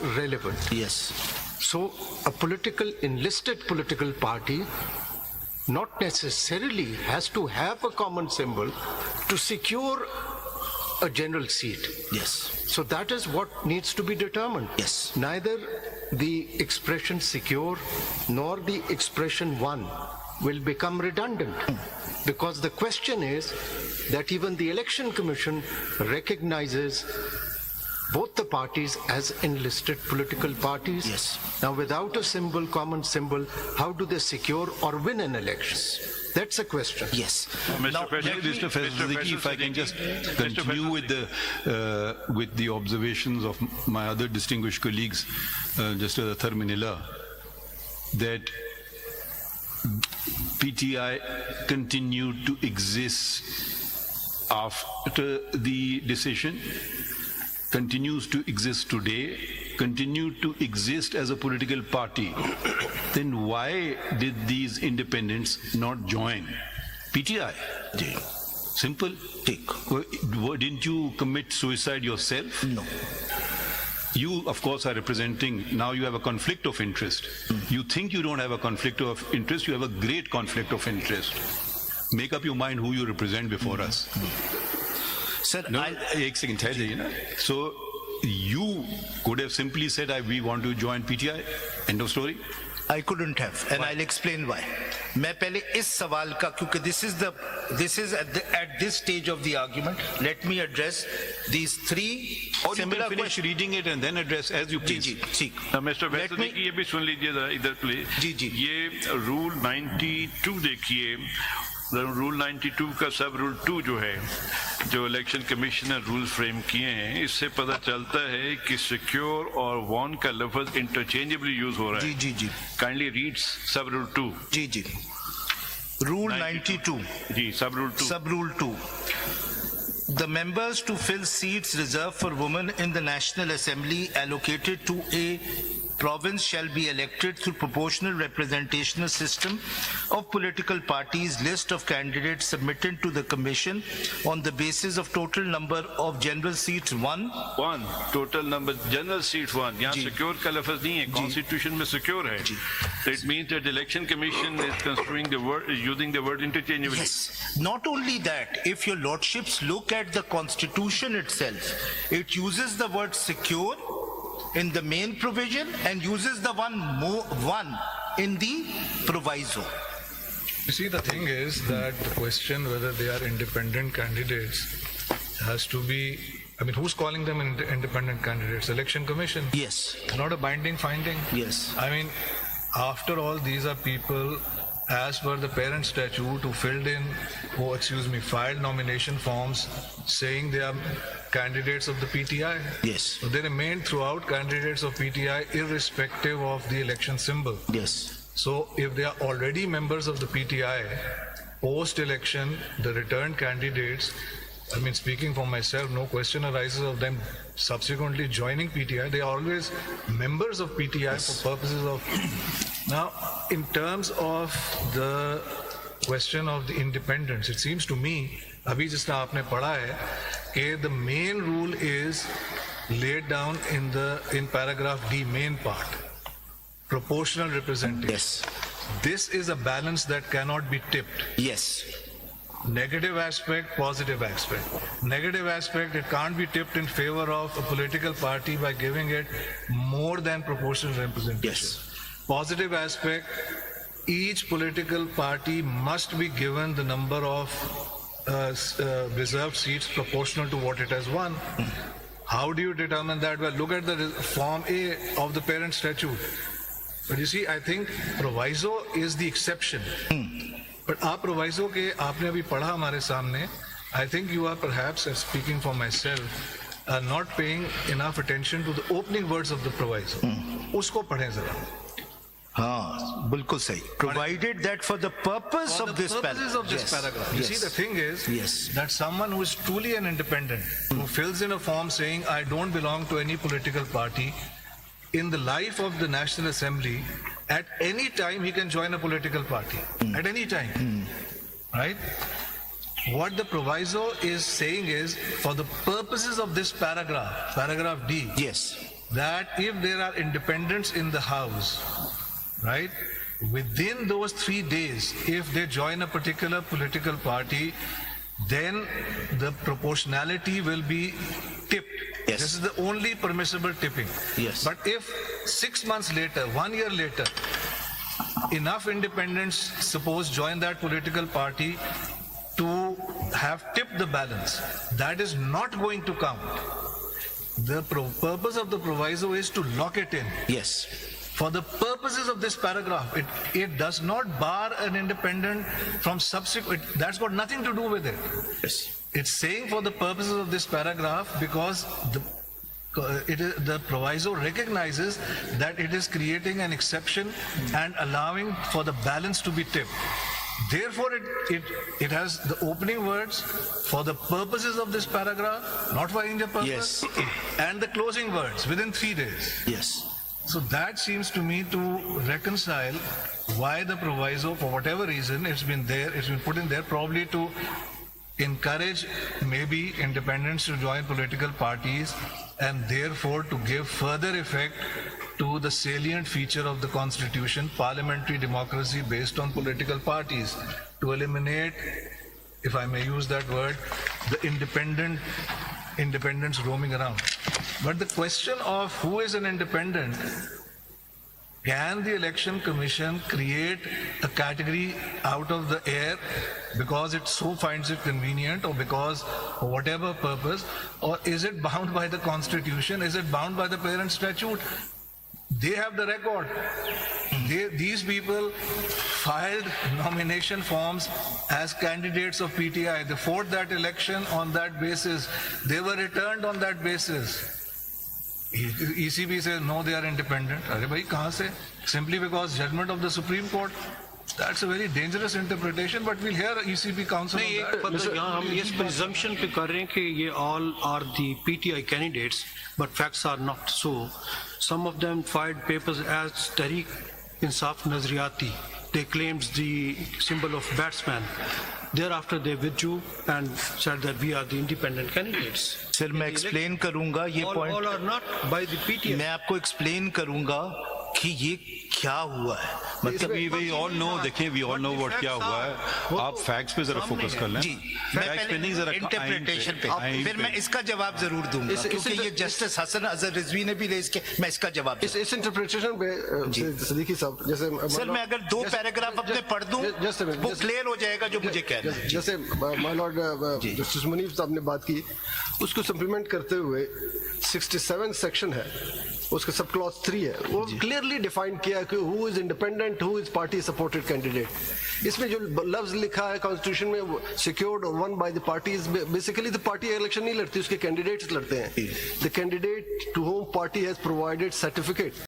relevant. Yes. So a enlisted political party not necessarily has to have a common symbol to secure a general seat. Yes. So that is what needs to be determined. Yes. Neither the expression secure nor the expression one will become redundant, because the question is that even the Election Commission recognizes both the parties as enlisted political parties. Yes. Now, without a symbol, common symbol, how do they secure or win an election? That's a question. Yes. Mr. Faiz, if I can just continue with the observations of my other distinguished colleagues, just as Athar Manila, that PTI continued to exist after the decision, continues to exist today, continued to exist as a political party, then why did these independents not join PTI? Simple. Didn't you commit suicide yourself? No. You, of course, are representing, now you have a conflict of interest. You think you don't have a conflict of interest, you have a great conflict of interest. Make up your mind who you represent before us. Sir, No, एक second, ठहर जाइए ना. So you could have simply said, we want to join PTI. End of story. I couldn't have, and I'll explain why. मैं पहले इस सवाल का, क्योंकि this is at this stage of the argument. Let me address these three Or you similar can finish questions. reading it and then address as you please. जी, ठीक. Mister वैसे ये भी सुन लीजिए जरा इधर प्लीज. जी. ये रूल 92 देखिए. रूल 92 का सब रूल 2 जो है, जो इलेक्शन कमिश्नर रूल फ्रेम किए हैं, इससे पता चलता है कि सिक्योर और वॉन का लफ्ज इंटरचेंजेबली यूज हो रहा है. जी. काइंडली रीड्स सब रूल 2. जी. Rule 92. जी, सब rule 2. Sub Rule 2. The members to fill seats reserved for women in the National Assembly allocated to a province shall be elected through proportional representational system of political parties. List of candidates submitted to the commission on the basis of total number of general seats 1. Total number general seat 1. यहाँ जी. Secure का लफ्ज नहीं है, constitution में secure है. So it means that the election commission is construing the word, using the word interchangeably. Yes. Not only that, if your lordships look at the constitution itself, it uses the word secure in the main provision and uses the one in the proviso. You see, the thing is that the question whether they are independent candidates has to be, who's calling them independent candidates? Election Commission. Yes. Not a binding finding. Yes. After all, these are people, as per the parent statute, who filed nomination forms saying they are candidates of the PTI. Yes. So they remain throughout candidates of PTI irrespective of the election symbol. Yes. So if they are already members of the PTI, post-election, the returned candidates, speaking for myself, no question arises of them subsequently joining PTI. They are always members of PTI. Yes. For purposes of... Now, in terms of the question of the independence, it seems to me, abhi jisna aapne padha hai, the main rule is laid down in paragraph D, main part. Proportional representation. Yes. This is a balance that cannot be tipped. Yes. Negative aspect, positive aspect. Negative aspect, it can't be tipped in favor of a political party by giving it more than proportional representation. Yes. Positive aspect, each political party must be given the number of reserved seats proportional to what it has won. How do you determine that? Well, look at the Form A of the parent statute. But you see, I think proviso is the exception. But आप proviso के आपने अभी पढ़ा हमारे सामने, I think you are perhaps, speaking for myself, not paying enough attention to the opening words of the proviso. उसको पढ़ें जरा. हाँ, बिल्कुल सही. Provided that for the purpose of this paragraph. You see, the thing is that someone who is truly an independent, who fills in a form saying, I don't belong to any political party, in the life of the National Assembly, at any time he can join a political party. At any time. Right? What the proviso is saying is, for the purposes of this paragraph D, Yes. that if there are independents in the House, right, within those 3 days, if they join a particular political party, then the proportionality will be tipped. Yes. This is the only permissible tipping. Yes. But if 6 months later, 1 year later, enough independents, suppose, join that political party to have tipped the balance, that is not going to count. The purpose of the proviso is to lock it in. Yes. For the purposes of this paragraph, it does not bar an independent from subsequent, that's got nothing to do with it. Yes. It's saying for the purposes of this paragraph because the proviso recognizes that it is creating an exception and allowing for the balance to be tipped. Therefore, it has the opening words for the purposes of this paragraph, not for any other purpose, Yes. and the closing words within 3 days. Yes. So that seems to me to reconcile why the proviso, for whatever reason, it's been put in there, probably to encourage maybe independents to join political parties and therefore to give further effect to the salient feature of the Constitution, parliamentary democracy based on political parties, to eliminate, if I may use that word, the independents roaming around. But the question of who is an independent, can the Election Commission create a category out of the air because it so finds it convenient or because for whatever purpose, or is it bound by the Constitution? Is it bound by the Parent Statute? They have the record. These people filed nomination forms as candidates of PTI. They fought that election on that basis. They were returned on that basis. ECB says no, they are independent. Arey bhai, kahan se? Simply because judgment of the Supreme Court. That's a very dangerous interpretation, but we'll hear ECB counsel on that. मतलब यहाँ हम इस presumption पे कर रहे हैं कि ये all are the PTI candidates, but facts are not so. Some of them filed papers as Tehreek Insaf Nazriyati. They claimed the symbol of batsman. Thereafter they withdrew and said that we are the independent candidates. Sir मैं explain करूंगा ये All point, are not by the PTI. मैं आपको explain करूंगा कि ये क्या हुआ है, मतलब we all know, देखिए we all know what क्या हुआ है. आप facts पे जरा फोकस कर लें. जी मैं Facts पे नहीं, जरा पहले इंटरप्रिटेशन पे, फिर मैं इसका जवाब जरूर दूंगा क्योंकि ये जस्टिस हसन अजहर रिजवी ने भी रेज किया, मैं इसका जवाब दूंगा. इस इंटरप्रिटेशन पे सदीकी साहब, जैसे सर मैं अगर 2 पैराग्राफ अपने पढ़ दूं वो क्लियर हो जाएगा जो मुझे कहना है. जैसे माय लॉर्ड जस्टिस मुनीफ साहब ने बात की, उसको सप्लीमेंट करते हुए 67 सेक्शन है, उसका सब क्लॉज 3 है, वो क्लियरली डिफाइन किया कि who is independent, who is party supported candidate. इसमें जो लफ्ज लिखा है कॉन्स्टिट्यूशन में, सिक्योर्ड और won by the parties, basically the party election नहीं लड़ती, उसके कैंडिडेट्स लड़ते हैं. The candidate to whom party has provided certificate